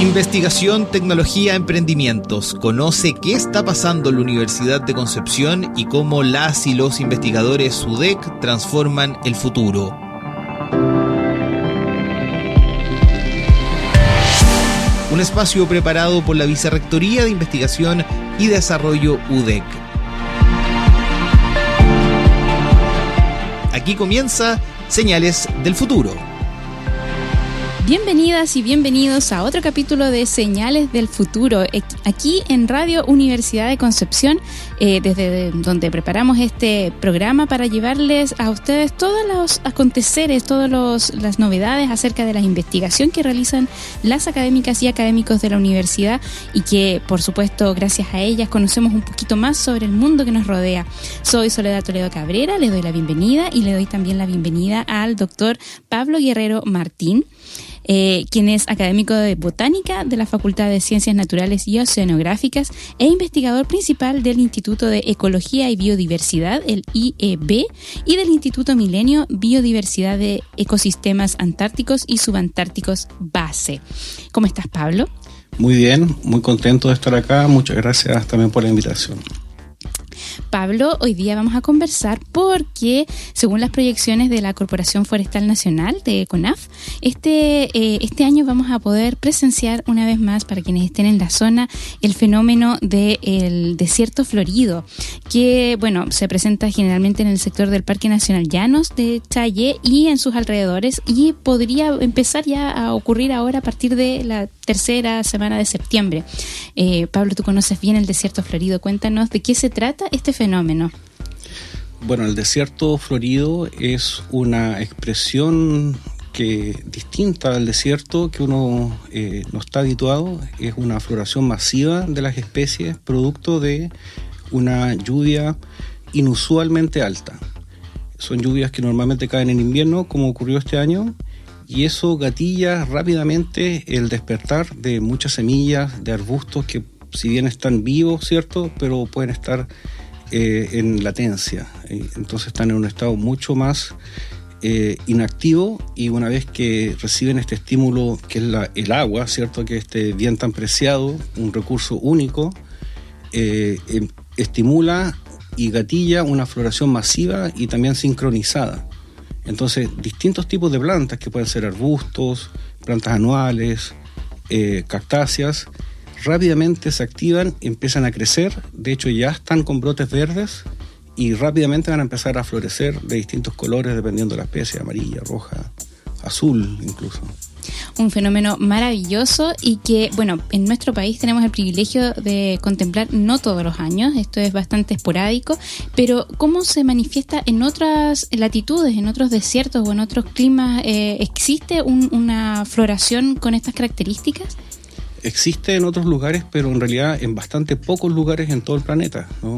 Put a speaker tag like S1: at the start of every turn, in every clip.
S1: Investigación, tecnología, emprendimientos. Conoce qué está pasando en la Universidad de Concepción y cómo las y los investigadores UDEC transforman el futuro. Un espacio preparado por la Vicerrectoría de Investigación y Desarrollo UDEC. Aquí comienza Señales del Futuro.
S2: Bienvenidas y bienvenidos a otro capítulo de Señales del Futuro, aquí en Radio Universidad de Concepción, desde donde preparamos este programa para llevarles a ustedes todos los aconteceres, todas las novedades acerca de la investigación que realizan las académicas y académicos de la universidad y que, por supuesto, gracias a ellas conocemos un poquito más sobre el mundo que nos rodea. Soy Soledad Toledo Cabrera, le doy la bienvenida y le doy también la bienvenida al doctor Pablo Guerrero Martín, quien es académico de Botánica de la Facultad de Ciencias Naturales y Oceanográficas e investigador principal del Instituto de Ecología y Biodiversidad, el IEB, y del Instituto Milenio Biodiversidad de Ecosistemas Antárticos y Subantárticos BASE. ¿Cómo estás, Pablo?
S3: Muy bien, muy contento de estar acá. Muchas gracias también por la invitación.
S2: Pablo, hoy día vamos a conversar porque, según las proyecciones de la Corporación Forestal Nacional, de CONAF, este año vamos a poder presenciar una vez más, para quienes estén en la zona, el fenómeno del desierto florido, que, bueno, se presenta generalmente en el sector del Parque Nacional Llanos de Chayé y en sus alrededores, y podría empezar ya a ocurrir ahora a partir de la tercera semana de septiembre. Pablo, tú conoces bien el desierto florido. Cuéntanos de qué se trata este fenómeno.
S3: Bueno, el desierto florido es una expresión distinta al desierto que uno no está habituado. Es una floración masiva de las especies producto de una lluvia inusualmente alta. Son lluvias que normalmente caen en invierno, como ocurrió este año, y eso gatilla rápidamente el despertar de muchas semillas de arbustos que, si bien están vivos, ¿cierto?, pero pueden estar en latencia. Entonces están en un estado mucho más inactivo, y una vez que reciben este estímulo que es el agua, ¿cierto?, que este bien tan preciado, un recurso único, estimula y gatilla una floración masiva y también sincronizada. Entonces, distintos tipos de plantas, que pueden ser arbustos, plantas anuales, cactáceas, rápidamente se activan, empiezan a crecer. De hecho, ya están con brotes verdes y rápidamente van a empezar a florecer de distintos colores dependiendo de la especie, amarilla, roja, azul incluso.
S2: Un fenómeno maravilloso y que, bueno, en nuestro país tenemos el privilegio de contemplar no todos los años, esto es bastante esporádico, pero ¿cómo se manifiesta en otras latitudes, en otros desiertos o en otros climas? ¿Existe una floración con estas características?
S3: Existe en otros lugares, pero en realidad en bastante pocos lugares en todo el planeta, ¿no?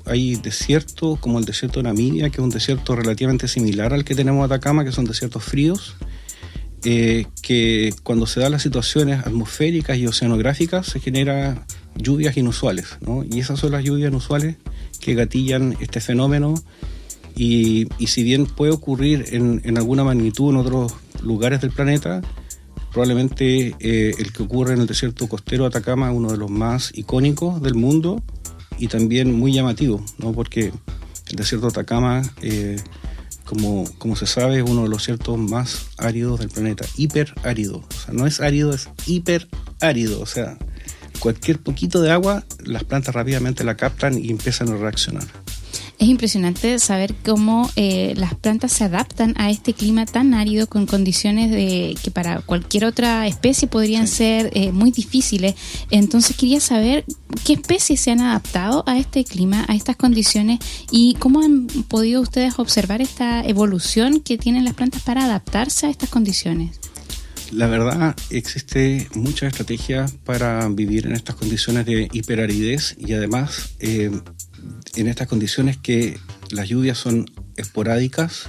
S3: Hay desiertos como el desierto de Namibia, que es un desierto relativamente similar al que tenemos en Atacama, que son desiertos fríos, que cuando se dan las situaciones atmosféricas y oceanográficas se generan lluvias inusuales, ¿no? Y esas son las lluvias inusuales que gatillan este fenómeno, y si bien puede ocurrir en alguna magnitud en otros lugares del planeta, probablemente el que ocurre en el desierto costero de Atacama es uno de los más icónicos del mundo y también muy llamativo, ¿no? Porque el desierto de Atacama, como se sabe, es uno de los desiertos más áridos del planeta, hiperárido. O sea, no es árido, es hiperárido. O sea, cualquier poquito de agua, las plantas rápidamente la captan y empiezan a reaccionar.
S2: Es impresionante saber cómo las plantas se adaptan a este clima tan árido, con condiciones que para cualquier otra especie podrían ser muy difíciles. Entonces quería saber qué especies se han adaptado a este clima, a estas condiciones, y cómo han podido ustedes observar esta evolución que tienen las plantas para adaptarse a estas condiciones.
S3: La verdad, existe muchas estrategias para vivir en estas condiciones de hiperaridez y además en estas condiciones que las lluvias son esporádicas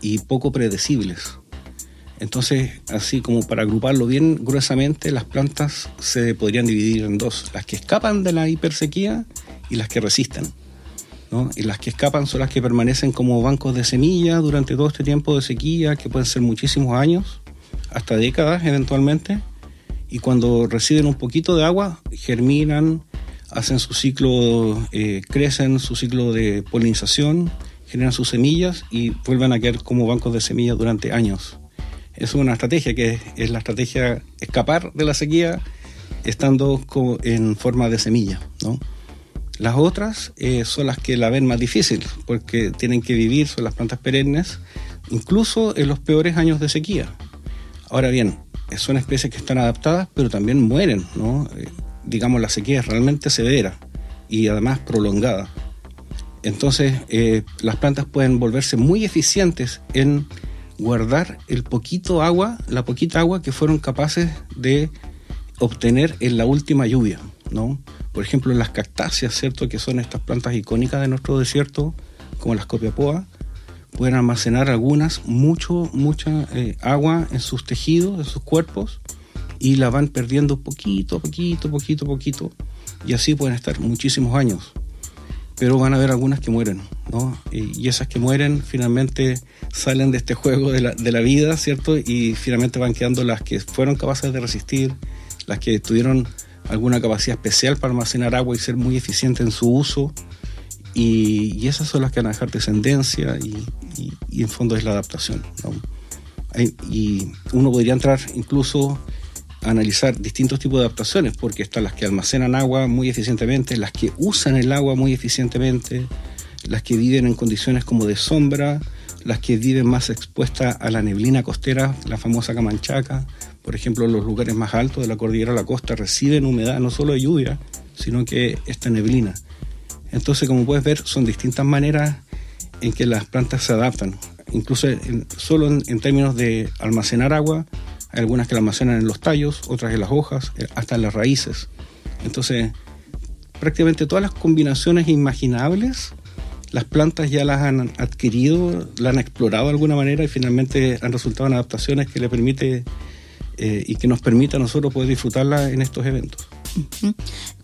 S3: y poco predecibles. Entonces, así como para agruparlo bien gruesamente, las plantas se podrían dividir en dos: las que escapan de la hipersequía y las que resisten, ¿no? Y las que escapan son las que permanecen como bancos de semillas durante todo este tiempo de sequía, que pueden ser muchísimos años, hasta décadas eventualmente, y cuando reciben un poquito de agua, germinan, hacen su ciclo, crecen, su ciclo de polinización, generan sus semillas y vuelven a quedar como bancos de semillas durante años. Es una estrategia que es la estrategia escapar de la sequía estando en forma de semilla, ¿no? Las otras son las que la ven más difícil porque tienen que vivir, son las plantas perennes, incluso en los peores años de sequía. Ahora bien, son especies que están adaptadas, pero también mueren, ¿no? Digamos, la sequía es realmente severa y además prolongada. Entonces, las plantas pueden volverse muy eficientes en guardar la poquita agua que fueron capaces de obtener en la última lluvia, ¿no? Por ejemplo, las cactáceas, ¿cierto?, que son estas plantas icónicas de nuestro desierto, como las copiapoa, pueden almacenar algunas mucha agua en sus tejidos, en sus cuerpos, y la van perdiendo poquito, y así pueden estar muchísimos años. Pero van a haber algunas que mueren, ¿no? Y esas que mueren finalmente salen de este juego de la vida, ¿cierto? Y finalmente van quedando las que fueron capaces de resistir, las que tuvieron alguna capacidad especial para almacenar agua y ser muy eficientes en su uso. Y esas son las que van a dejar descendencia y en fondo es la adaptación, ¿no? Y uno podría entrar incluso a analizar distintos tipos de adaptaciones, porque están las que almacenan agua muy eficientemente, las que usan el agua muy eficientemente, las que viven en condiciones como de sombra, las que viven más expuestas a la neblina costera, la famosa camanchaca. Por ejemplo, los lugares más altos de la cordillera de la costa reciben humedad no solo de lluvia, sino que esta neblina. Entonces, como puedes ver, son distintas maneras en que las plantas se adaptan. Incluso solo en términos de almacenar agua, hay algunas que la almacenan en los tallos, otras en las hojas, hasta en las raíces. Entonces, prácticamente todas las combinaciones imaginables, las plantas ya las han adquirido, las han explorado de alguna manera y finalmente han resultado en adaptaciones que le permite y que nos permite a nosotros poder disfrutarla en estos eventos.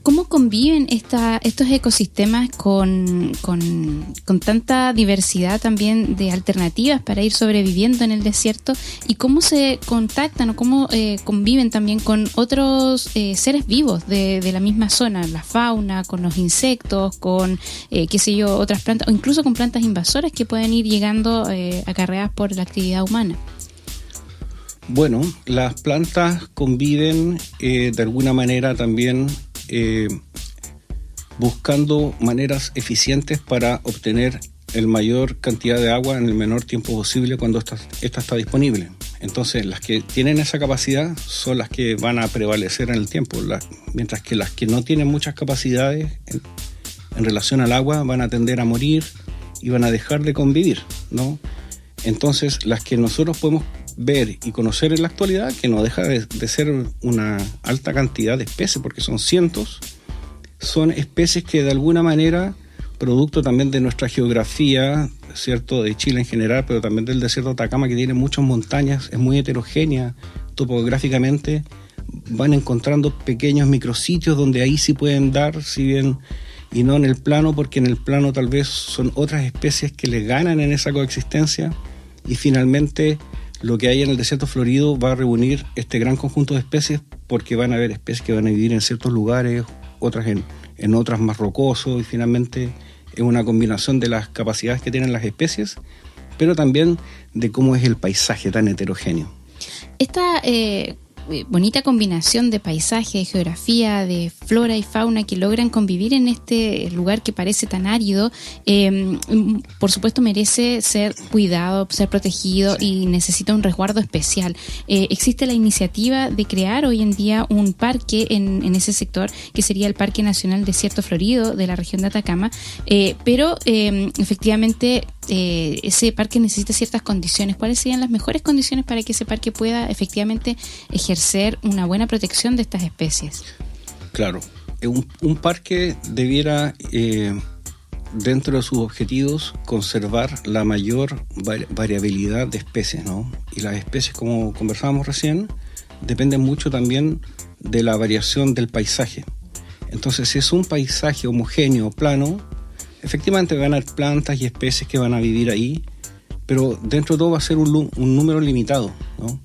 S2: ¿Cómo conviven estos ecosistemas con tanta diversidad también de alternativas para ir sobreviviendo en el desierto? ¿Y cómo se contactan o cómo conviven también con otros seres vivos de la misma zona? La fauna, con los insectos, con, otras plantas, o incluso con plantas invasoras que pueden ir llegando acarreadas por la actividad humana.
S3: Bueno, las plantas conviven de alguna manera también buscando maneras eficientes para obtener el mayor cantidad de agua en el menor tiempo posible cuando esta está disponible. Entonces, las que tienen esa capacidad son las que van a prevalecer en el tiempo, mientras que las que no tienen muchas capacidades en relación al agua van a tender a morir y van a dejar de convivir, ¿no? Entonces, las que nosotros podemos ver y conocer en la actualidad, que no deja de ser una alta cantidad de especies, porque son cientos, son especies que de alguna manera, producto también de nuestra geografía, ¿cierto?, de Chile en general, pero también del desierto de Atacama, que tiene muchas montañas, es muy heterogénea topográficamente, van encontrando pequeños micrositios donde ahí sí pueden dar, si bien, y no en el plano, porque en el plano tal vez son otras especies que le ganan en esa coexistencia, y finalmente lo que hay en el desierto florido va a reunir este gran conjunto de especies, porque van a haber especies que van a vivir en ciertos lugares, otras en otras más rocosos, y finalmente es una combinación de las capacidades que tienen las especies, pero también de cómo es el paisaje tan heterogéneo.
S2: Esta bonita combinación de paisaje, de geografía, de flora y fauna que logran convivir en este lugar que parece tan árido, por supuesto merece ser cuidado, ser protegido y necesita un resguardo especial. Existe la iniciativa de crear hoy en día un parque en ese sector, que sería el Parque Nacional Desierto Florido de la región de Atacama, pero efectivamente ese parque necesita ciertas condiciones. ¿Cuáles serían las mejores condiciones para que ese parque pueda efectivamente ejercer una buena protección de estas especies?
S3: Claro, un parque debiera, dentro de sus objetivos, conservar la mayor variabilidad de especies, ¿no? Y las especies, como conversábamos recién, dependen mucho también de la variación del paisaje. Entonces, si es un paisaje homogéneo, plano, efectivamente van a haber plantas y especies que van a vivir ahí, pero dentro de todo va a ser un número limitado, ¿no?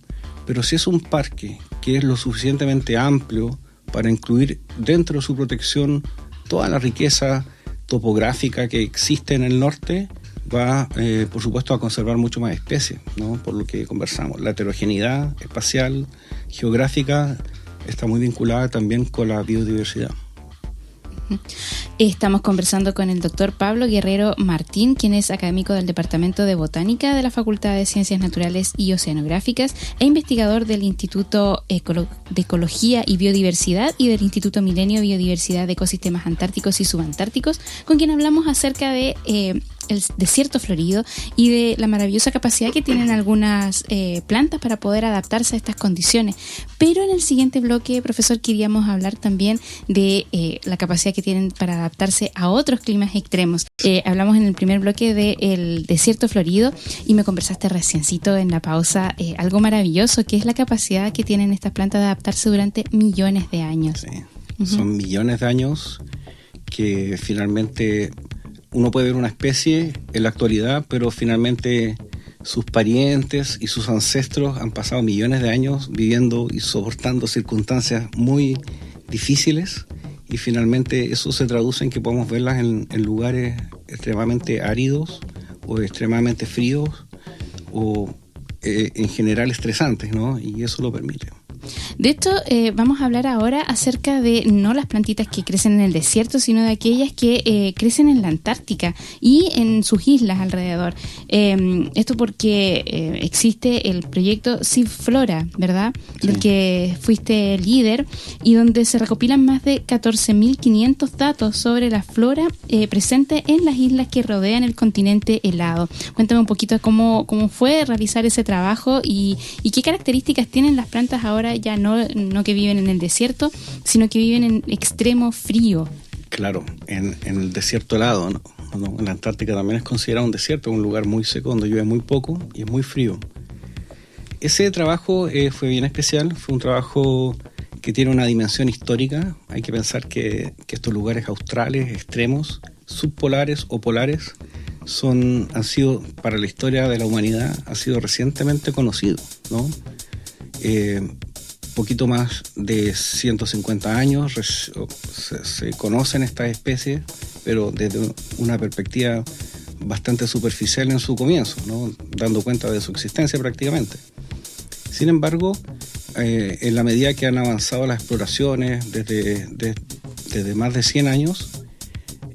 S3: Pero si es un parque que es lo suficientemente amplio para incluir dentro de su protección toda la riqueza topográfica que existe en el norte, va, por supuesto, a conservar mucho más especies, ¿no? Por lo que conversamos. La heterogeneidad espacial, geográfica, está muy vinculada también con la biodiversidad.
S2: Estamos conversando con el doctor Pablo Guerrero Martín, quien es académico del Departamento de Botánica de la Facultad de Ciencias Naturales y Oceanográficas e investigador del Instituto de Ecología y Biodiversidad y del Instituto Milenio Biodiversidad de Ecosistemas Antárticos y Subantárticos, con quien hablamos acerca de el desierto florido y de la maravillosa capacidad que tienen algunas plantas para poder adaptarse a estas condiciones. Pero en el siguiente bloque, profesor, queríamos hablar también de la capacidad que tienen para adaptarse a otros climas extremos. Hablamos en el primer bloque del desierto florido y me conversaste reciencito en la pausa algo maravilloso, que es la capacidad que tienen estas plantas de adaptarse durante millones de años.
S3: Sí, son millones de años que finalmente uno puede ver una especie en la actualidad, pero finalmente sus parientes y sus ancestros han pasado millones de años viviendo y soportando circunstancias muy difíciles, y finalmente eso se traduce en que podemos verlas en lugares extremadamente áridos o extremadamente fríos o en general estresantes, ¿no? Y eso lo permite.
S2: De hecho, vamos a hablar ahora acerca de no las plantitas que crecen en el desierto, sino de aquellas que crecen en la Antártica y en sus islas alrededor. Esto porque existe el proyecto Seaflora, ¿verdad? Sí. Del que fuiste líder y donde se recopilan más de 14.500 datos sobre la flora presente en las islas que rodean el continente helado. Cuéntame un poquito cómo fue realizar ese trabajo y qué características tienen las plantas ahora, ya no que viven en el desierto, sino que viven en extremo frío.
S3: Claro, en el desierto helado, ¿no? En la Antártica también es considerado un desierto, un lugar muy seco, donde llueve muy poco y es muy frío. Ese trabajo fue bien especial, fue un trabajo que tiene una dimensión histórica. Hay que pensar que estos lugares australes, extremos, subpolares o polares, han sido, para la historia de la humanidad, ha sido recientemente conocido, ¿no? Poquito más de 150 años se conocen estas especies, pero desde una perspectiva bastante superficial en su comienzo, ¿no? Dando cuenta de su existencia prácticamente. Sin embargo, en la medida que han avanzado las exploraciones desde más de 100 años,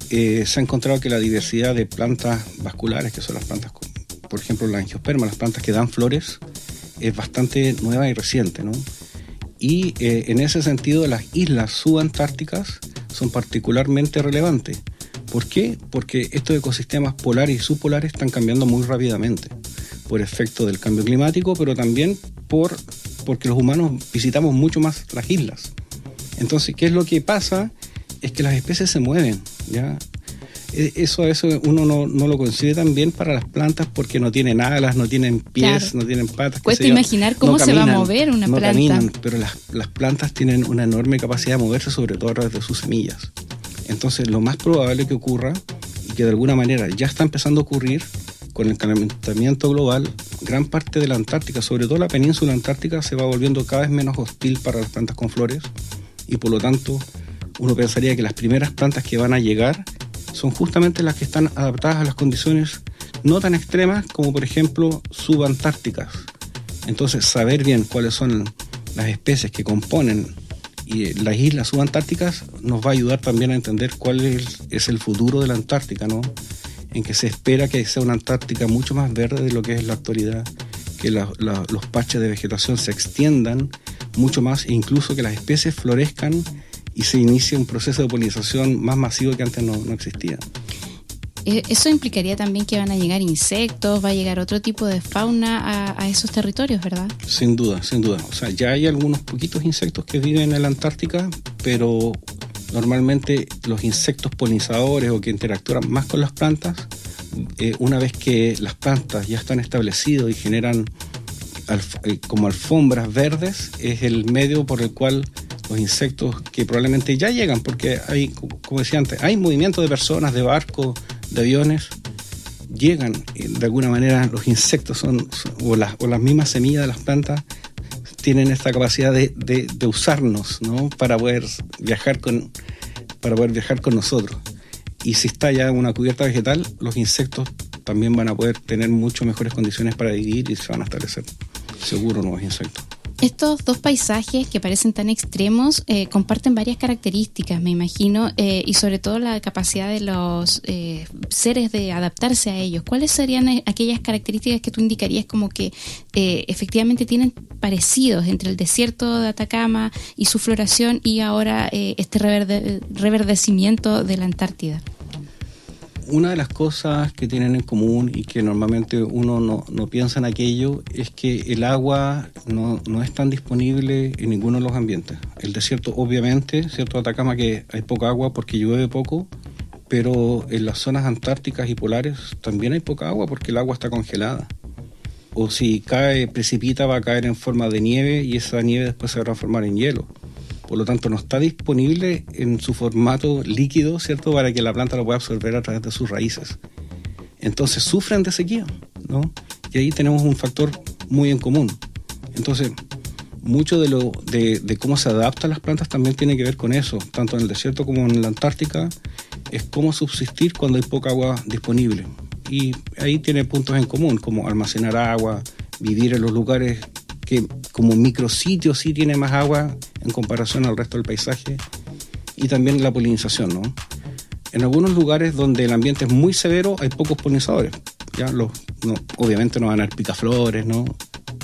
S3: se ha encontrado que la diversidad de plantas vasculares, que son las plantas, por ejemplo, las angiospermas, las plantas que dan flores, es bastante nueva y reciente, ¿no? Y en ese sentido las islas subantárticas son particularmente relevantes. ¿Por qué? Porque estos ecosistemas polares y subpolares están cambiando muy rápidamente por efecto del cambio climático, pero también porque los humanos visitamos mucho más las islas. Entonces, ¿qué es lo que pasa? Es que las especies se mueven, ¿ya? Eso uno no lo concibe tan bien para las plantas porque no tienen alas, no tienen pies, claro, no tienen patas.
S2: Cuesta imaginar cómo se va a mover una planta. No caminan,
S3: pero las plantas tienen una enorme capacidad de moverse, sobre todo a través de sus semillas. Entonces, lo más probable que ocurra, y que de alguna manera ya está empezando a ocurrir, con el calentamiento global, gran parte de la Antártica, sobre todo la península antártica, se va volviendo cada vez menos hostil para las plantas con flores, y por lo tanto, uno pensaría que las primeras plantas que van a llegar son justamente las que están adaptadas a las condiciones no tan extremas como, por ejemplo, subantárticas. Entonces, saber bien cuáles son las especies que componen las islas subantárticas nos va a ayudar también a entender cuál es el futuro de la Antártica, ¿no? En que se espera que sea una Antártica mucho más verde de lo que es la actualidad, que los parches de vegetación se extiendan mucho más e incluso que las especies florezcan y se inicia un proceso de polinización más masivo que antes no existía.
S2: Eso implicaría también que van a llegar insectos, va a llegar otro tipo de fauna a esos territorios, ¿verdad?
S3: Sin duda. O sea, ya hay algunos poquitos insectos que viven en la Antártica, pero normalmente los insectos polinizadores o que interactúan más con las plantas, una vez que las plantas ya están establecidas y generan como alfombras verdes, es el medio por el cual los insectos que probablemente ya llegan, porque hay, como decía antes, hay movimiento de personas, de barcos, de aviones, llegan de alguna manera los insectos o las mismas semillas de las plantas tienen esta capacidad de usarnos, ¿no? Para poder viajar con nosotros. Y si está ya una cubierta vegetal, los insectos también van a poder tener mucho mejores condiciones para vivir y se van a establecer seguros nuevos insectos.
S2: Estos dos paisajes que parecen tan extremos comparten varias características, me imagino, y sobre todo la capacidad de los seres de adaptarse a ellos. ¿Cuáles serían aquellas características que tú indicarías como que efectivamente tienen parecidos entre el desierto de Atacama y su floración y ahora este reverdecimiento de la Antártida?
S3: Una de las cosas que tienen en común y que normalmente uno no piensa en aquello es que el agua no es tan disponible en ninguno de los ambientes. El desierto, obviamente, cierto, Atacama, que hay poca agua porque llueve poco, pero en las zonas antárticas y polares también hay poca agua porque el agua está congelada. O si precipita, va a caer en forma de nieve y esa nieve después se va a transformar en hielo. Por lo tanto, no está disponible en su formato líquido, ¿cierto?, para que la planta lo pueda absorber a través de sus raíces. Entonces, sufren de sequía, ¿no? Y ahí tenemos un factor muy en común. Entonces, mucho de cómo se adaptan las plantas también tiene que ver con eso, tanto en el desierto como en la Antártica, es cómo subsistir cuando hay poca agua disponible. Y ahí tiene puntos en común, como almacenar agua, vivir en los lugares que como micrositios sí tiene más agua en comparación al resto del paisaje, y también la polinización, ¿no? En algunos lugares donde el ambiente es muy severo hay pocos polinizadores, ¿ya? Obviamente no van a haber picaflores, ¿no?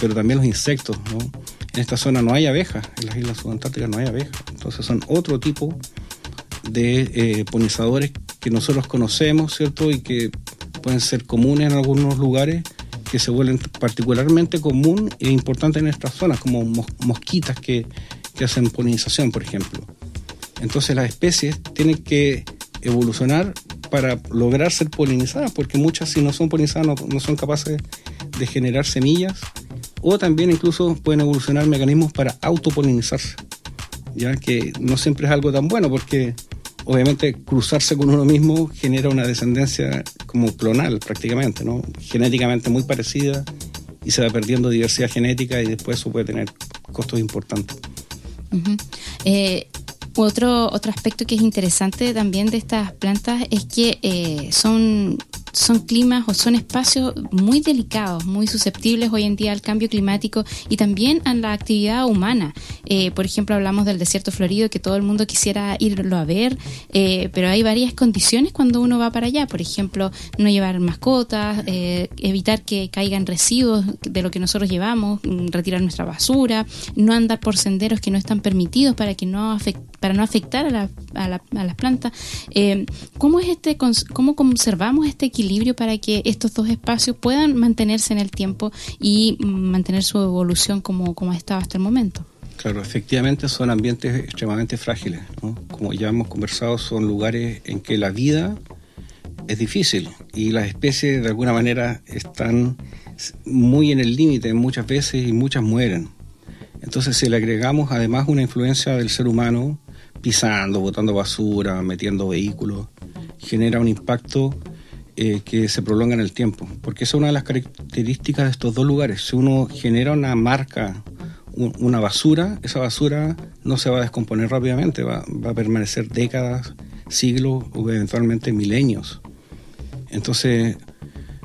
S3: Pero también los insectos, ¿no? En esta zona no hay abejas, en las islas subantárticas no hay abejas, entonces son otro tipo de polinizadores que nosotros conocemos, ¿cierto? Y que pueden ser comunes en algunos lugares, que se vuelven particularmente común e importante en estas zonas, como mosquitas que hacen polinización, por ejemplo. Entonces las especies tienen que evolucionar para lograr ser polinizadas, porque muchas, si no son polinizadas, no son capaces de generar semillas, o también incluso pueden evolucionar mecanismos para autopolinizarse, ya que no siempre es algo tan bueno, porque obviamente cruzarse con uno mismo genera una descendencia como clonal prácticamente, ¿no? Genéticamente muy parecida, y se va perdiendo diversidad genética y después eso puede tener costos importantes.
S2: Uh-huh. Otro aspecto que es interesante también de estas plantas es que son climas o son espacios muy delicados, muy susceptibles hoy en día al cambio climático y también a la actividad humana. Por ejemplo, hablamos del desierto florido, que todo el mundo quisiera irlo a ver, pero hay varias condiciones cuando uno va para allá. Por ejemplo, no llevar mascotas, evitar que caigan residuos de lo que nosotros llevamos, retirar nuestra basura, no andar por senderos que no están permitidos para no afectar a las plantas. ¿Cómo conservamos este equilibrio para que estos dos espacios puedan mantenerse en el tiempo y mantener su evolución como ha estado hasta el momento?
S3: Claro, efectivamente son ambientes extremadamente frágiles, ¿no? Como ya hemos conversado, son lugares en que la vida es difícil y las especies de alguna manera están muy en el límite muchas veces y muchas mueren. Entonces, si le agregamos además una influencia del ser humano, pisando, botando basura, metiendo vehículos, genera un impacto que se prolonga en el tiempo, porque esa es una de las características de estos dos lugares. Si uno genera una marca, una basura, esa basura no se va a descomponer rápidamente, va a permanecer décadas, siglos o eventualmente milenios. Entonces,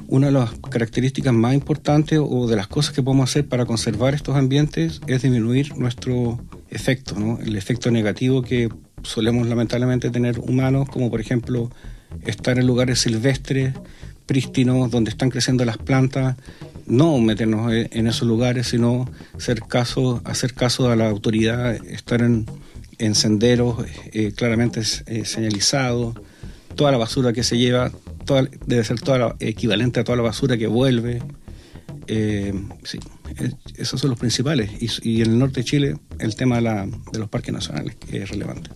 S3: una de las características más importantes o de las cosas que podemos hacer para conservar estos ambientes es disminuir nuestro efecto, ¿no? El efecto negativo que solemos lamentablemente tener humanos, como por ejemplo estar en lugares silvestres, prístinos, donde están creciendo las plantas, no meternos en esos lugares, sino hacer caso a la autoridad, estar en senderos claramente señalizados, toda la basura que se lleva, debe ser toda equivalente a toda la basura que vuelve. Sí, esos son los principales. Y en el norte de Chile el tema de los parques nacionales es relevante.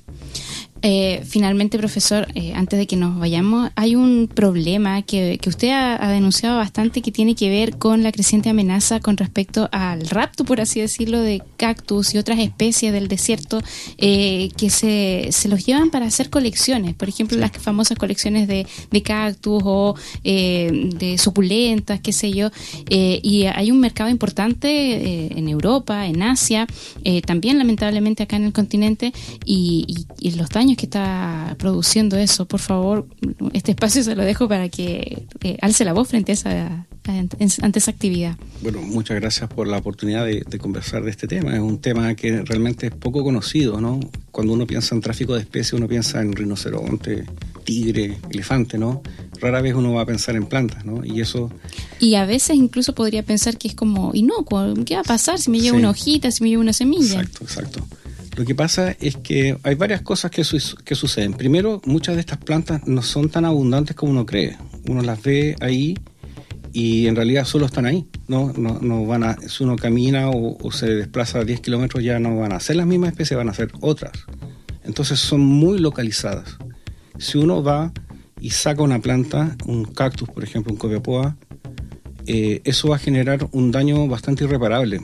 S2: Finalmente, profesor, antes de que nos vayamos, hay un problema que usted ha denunciado bastante, que tiene que ver con la creciente amenaza con respecto al rapto, por así decirlo, de cactus y otras especies del desierto que se los llevan para hacer colecciones. Por ejemplo, las famosas colecciones de cactus o de suculentas, qué sé yo. Y hay un mercado importante en Europa, en Asia, también lamentablemente acá en el continente, y los daños que está produciendo eso. Por favor, este espacio se lo dejo para que alce la voz frente a ante esa actividad.
S3: Bueno, muchas gracias por la oportunidad de conversar de este tema. Es un tema que realmente es poco conocido, ¿no? Cuando uno piensa en tráfico de especies, uno piensa en rinoceronte, tigre, elefante, ¿no? Rara vez uno va a pensar en plantas, ¿no? Y
S2: a veces incluso podría pensar que es como inocuo. ¿Qué va a pasar si me llevo una hojita, si me llevo una semilla?
S3: Exacto. Lo que pasa es que hay varias cosas que suceden. Primero, muchas de estas plantas no son tan abundantes como uno cree. Uno las ve ahí y en realidad solo están ahí. No van a, si uno camina o se desplaza a 10 kilómetros, ya no van a ser las mismas especies, van a ser otras. Entonces son muy localizadas. Si uno va y saca una planta, un cactus, por ejemplo, un copiapoa, eso va a generar un daño bastante irreparable.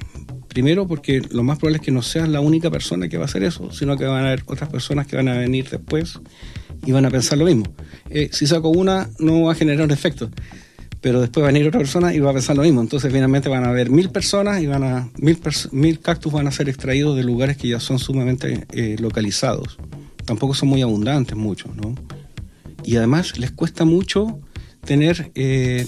S3: Primero, porque lo más probable es que no seas la única persona que va a hacer eso, sino que van a haber otras personas que van a venir después y van a pensar lo mismo. Si saco una, no va a generar un efecto, pero después va a venir otra persona y va a pensar lo mismo. Entonces, finalmente van a haber 1000 personas y 1000 cactus van a ser extraídos de lugares que ya son sumamente localizados. Tampoco son muy abundantes, muchos, ¿no? Y además les cuesta mucho tener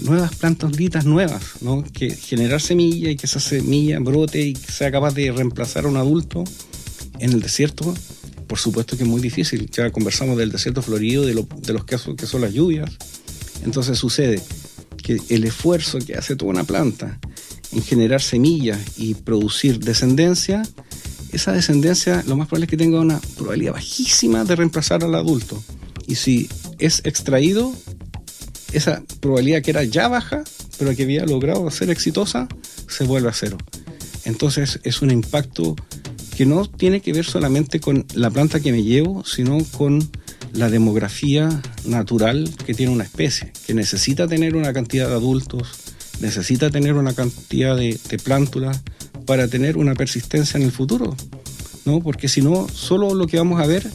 S3: nuevas plantitas nuevas, ¿no? Que generar semilla y que esa semilla brote y que sea capaz de reemplazar a un adulto en el desierto, por supuesto que es muy difícil. Ya conversamos del desierto florido, de los casos que son las lluvias. Entonces sucede que el esfuerzo que hace toda una planta en generar semillas y producir descendencia, esa descendencia lo más probable es que tenga una probabilidad bajísima de reemplazar al adulto. Y si es extraído, esa probabilidad que era ya baja, pero que había logrado ser exitosa, se vuelve a cero. Entonces es un impacto que no tiene que ver solamente con la planta que me llevo, sino con la demografía natural que tiene una especie, que necesita tener una cantidad de adultos, necesita tener una cantidad de plántulas para tener una persistencia en el futuro, ¿no? Porque si no, solo lo que vamos a ver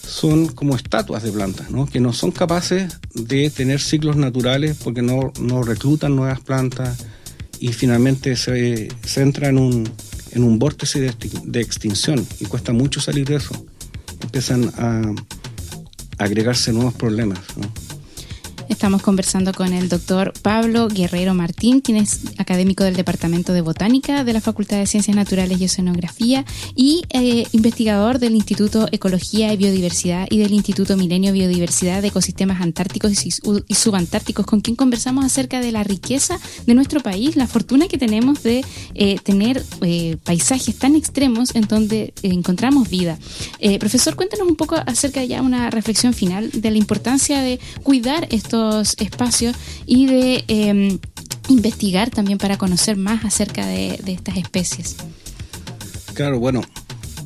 S3: son como estatuas de plantas, ¿no? Que no son capaces de tener ciclos naturales porque no reclutan nuevas plantas y finalmente se entra en un vórtice de extinción y cuesta mucho salir de eso. Empiezan a agregarse nuevos problemas, ¿no?
S2: Estamos conversando con el doctor Pablo Guerrero Martín, quien es académico del Departamento de Botánica de la Facultad de Ciencias Naturales y Oceanografía y investigador del Instituto Ecología y Biodiversidad y del Instituto Milenio Biodiversidad de Ecosistemas Antárticos y Subantárticos, con quien conversamos acerca de la riqueza de nuestro país, la fortuna que tenemos de tener paisajes tan extremos en donde encontramos vida. Profesor, cuéntanos un poco acerca ya una reflexión final de la importancia de cuidar estos espacios y de investigar también para conocer más acerca de estas especies.
S3: Claro, bueno,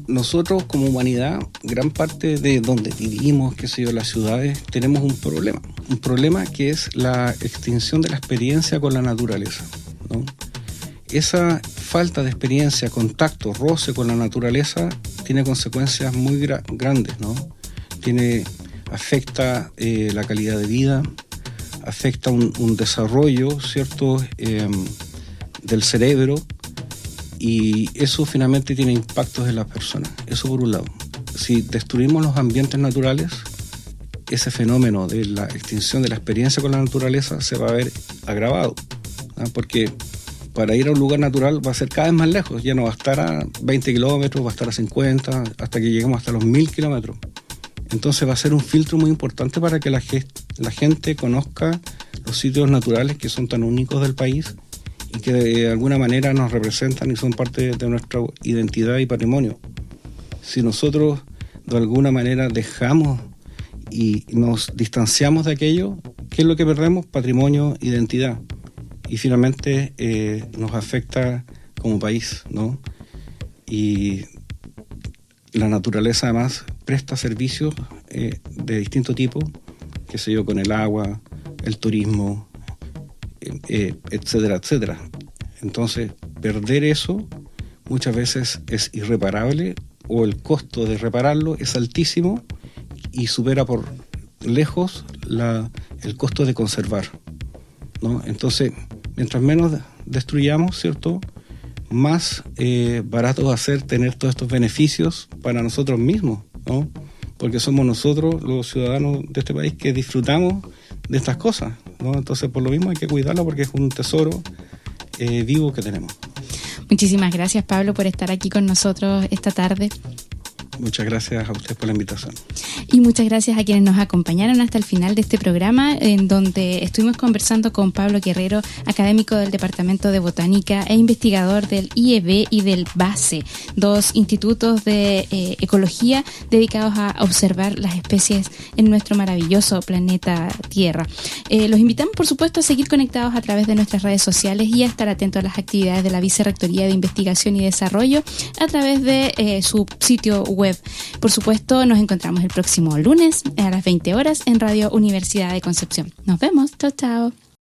S3: nosotros como humanidad, gran parte de donde vivimos, qué sé yo, las ciudades, tenemos un problema que es la extinción de la experiencia con la naturaleza, ¿no? Esa falta de experiencia, contacto, roce con la naturaleza tiene consecuencias muy grandes, ¿no? Afecta la calidad de vida, afecta un desarrollo, ¿cierto?, del cerebro, y eso finalmente tiene impactos en las personas. Eso por un lado. Si destruimos los ambientes naturales, ese fenómeno de la extinción de la experiencia con la naturaleza se va a ver agravado, ¿no? Porque para ir a un lugar natural va a ser cada vez más lejos, ya no va a estar a 20 kilómetros, va a estar a 50, hasta que lleguemos hasta los 1000 kilómetros. Entonces va a ser un filtro muy importante para que la gente conozca los sitios naturales que son tan únicos del país y que de alguna manera nos representan y son parte de nuestra identidad y patrimonio. Si nosotros de alguna manera dejamos y nos distanciamos de aquello, ¿qué es lo que perdemos? Patrimonio, identidad. Y finalmente nos afecta como país, ¿no? Y la naturaleza además presta servicios de distinto tipo, qué sé yo, con el agua, el turismo, etcétera, etcétera. Entonces, perder eso muchas veces es irreparable, o el costo de repararlo es altísimo y supera por lejos el costo de conservar, ¿no? Entonces, mientras menos destruyamos, ¿cierto?, más barato va a ser tener todos estos beneficios para nosotros mismos, ¿no? Porque somos nosotros, los ciudadanos de este país, que disfrutamos de estas cosas, ¿no? Entonces, por lo mismo hay que cuidarlo, porque es un tesoro vivo que tenemos.
S2: Muchísimas gracias, Pablo, por estar aquí con nosotros esta tarde.
S3: Muchas gracias a usted por la invitación.
S2: Y muchas gracias a quienes nos acompañaron hasta el final de este programa, en donde estuvimos conversando con Pablo Guerrero, académico del Departamento de Botánica e investigador del IEB y del BASE, dos institutos de ecología dedicados a observar las especies en nuestro maravilloso planeta Tierra. Los invitamos, por supuesto, a seguir conectados a través de nuestras redes sociales y a estar atentos a las actividades de la Vicerrectoría de Investigación y Desarrollo a través de su sitio web. Por supuesto, nos encontramos el próximo lunes a las 20 horas en Radio Universidad de Concepción. Nos vemos. Chao, chao.